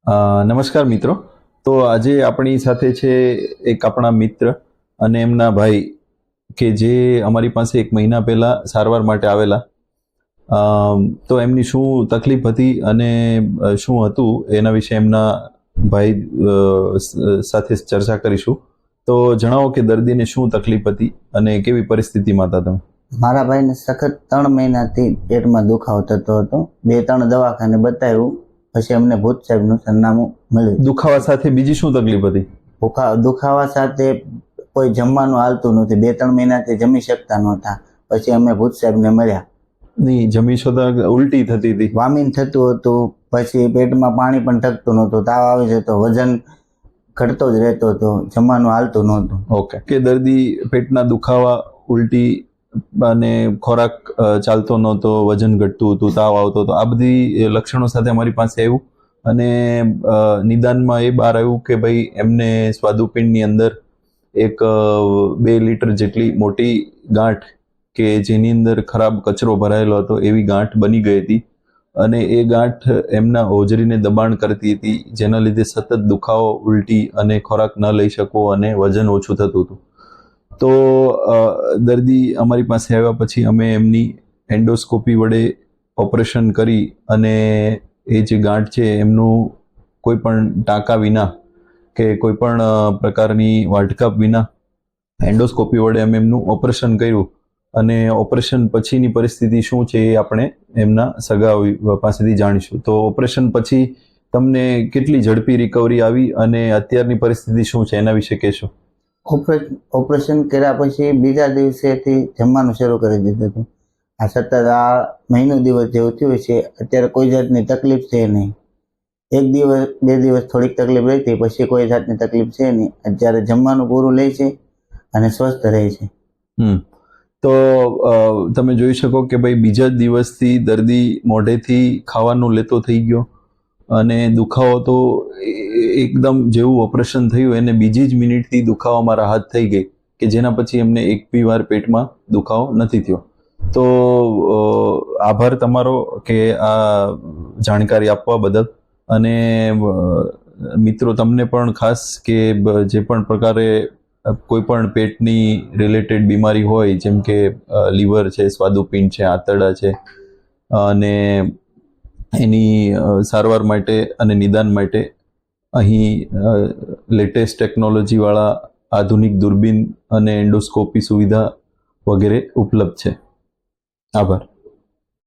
નમસ્કાર મિત્રો. તો આજે આપણી સાથે છે એક આપણા મિત્ર અને એમના ભાઈ કે જે અમારી પાસે 1 મહિના પહેલા સારવાર માટે આવેલા. તો એમની શું તકલીફ હતી અને શું હતું એના વિશે એમના ભાઈ સાથે ચર્ચા કરીશું. તો જણાવો કે દર્દીને શું તકલીફ હતી અને કેવી પરિસ્થિતિમાં હતા તમે? મારા ભાઈને સખત 3 મહિનાથી પેટમાં દુખાવો થતો હતો. 2-3 દવાખાને બતાવ્યું, પછી અમને ભૂત સાહેબનું સરનામું મળ્યું. દુખાવા સાથે બીજી શું તકલીફ હતી? દુખાવા સાથે કોઈ જમવાનું હાલતું નથી. 2-3 મહિનાથી જમી શકતા નહોતા. પછી અમે ભૂત સાહેબને મળ્યા. નહીં, જમી છતાં ઉલટી થતી હતી, વામિન થતું હતું, પછી પેટમાં પાણી પણ ટકતું નહોતું, તાવ આવી જતો, વજન ઘટતો જ રહેતો હતો, જમવાનું હાલતું નહોતું. ઓકે. કે દર્દી પેટના દુખાવા, ઉલટી અને ખોરાક ચાલતો નહોતો, વજન ઘટતું હતું, તાવ આવતો હતો, આ બધી લક્ષણો સાથે અમારી પાસે આવ્યું અને નિદાનમાં એ બહાર આવ્યું કે ભાઈ એમને સ્વાદુપિંડની અંદર એક 2 લીટર જેટલી મોટી ગાંઠ કે જેની અંદર ખરાબ કચરો ભરાયેલો હતો એવી ગાંઠ બની ગઈ હતી અને એ ગાંઠ એમના હોજરીને દબાણ કરતી હતી, જેના લીધે સતત દુખાવો, ઉલટી અને ખોરાક ન લઈ શકો અને વજન ઓછું થતું હતું. તો દર્દી અમારી પાસે આવ્યા પછી અમે એમની એન્ડોસ્કોપી વડે ઓપરેશન કરી અને એ જે ગાંઠ છે એમનું કોઈ પણ ટાંકા વિના કે કોઈ પણ પ્રકારની વાટકાપ વિના એન્ડોસ્કોપી વડે અમે એમનું ઓપરેશન કર્યું અને ઓપરેશન પછીની પરિસ્થિતિ શું છે એ આપણે એમના સગા પાસેથી જાણીશું. તો ઓપરેશન પછી તમને કેટલી ઝડપી રિકવરી આવી અને અત્યારની પરિસ્થિતિ શું છે એના વિશે કહેશો? ઓપરેશન કર્યા પછી બીજા દિવસેથી જમવાનું શરૂ કરી દીધું હતું. આ સતત આ મહિનો દિવસ જેવું થયું છે. અત્યારે કોઈ જાતની તકલીફ છે નહીં. 1 દિવસ 2 દિવસ થોડીક તકલીફ રહી હતી, પછી કોઈ જાતની તકલીફ છે નહીં. અત્યારે જમવાનું પૂરું લે છે અને સ્વસ્થ રહે છે. તો તમે જોઈ શકો કે ભાઈ બીજા જ દિવસથી દર્દી મોઢેથી ખાવાનું લેતો થઈ ગયો અને દુખાવો તો એકદમ જેવું ઓપરેશન થયું એને બીજી જ મિનિટથી દુખાવામાં રાહત થઈ ગઈ કે જેના પછી એમને એક બી વાર પેટમાં દુખાવો નથી થયો. તો આભાર તમારો કે આ જાણકારી આપવા બદલ. અને મિત્રો તમને પણ ખાસ કે જે પણ પ્રકારે કોઈ પણ પેટની રિલેટેડ બીમારી હોય, જેમ કે લીવર છે, સ્વાદુપિંડ છે, આંતરડા છે, અને એની સારવાર માટે અને નિદાન માટે અહીં લેટેસ્ટ ટેકનોલોજીવાળા આધુનિક દૂરબીન અને એન્ડોસ્કોપી સુવિધા વગેરે ઉપલબ્ધ છે. આભાર.